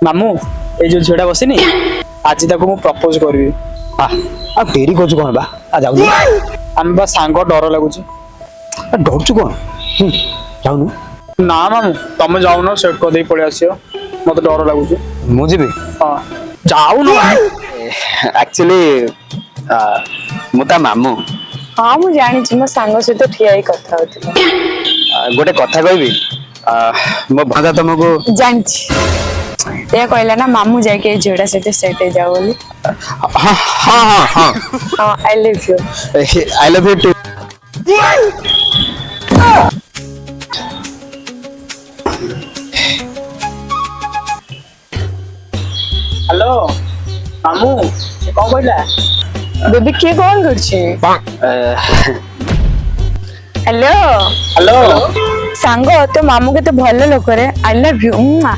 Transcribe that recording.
मामू ये जो झीड़ा बसिनी आज ताको मु प्रपोज करबी। आ डेरी करछु कोन बा आ जाऊ आम बा सांग डर लगुच। डरछु कोन जाऊ ना मामू तुम जाऊन सेट कर दे पळे आसियो मते डर लगुच। मु जीबी हां जाऊ न एक्चुअली मुता मामू हाँ मु जानी मो सांग सहित ठिया ही कथा होतिला। गोटे कथा कहबी मो भाजा तुमको जानी ये कहला ना मामू जाके झोड़ा सहित सेट हो जाओ बोली। हाँ हाँ हाँ हाँ हाँ I love you. I love you too. Hello मामू कौन कहला बेबी के कॉल करछी? हेलो हेलो सांग तो मामू के तो भल लोक रे आई लव यू। ना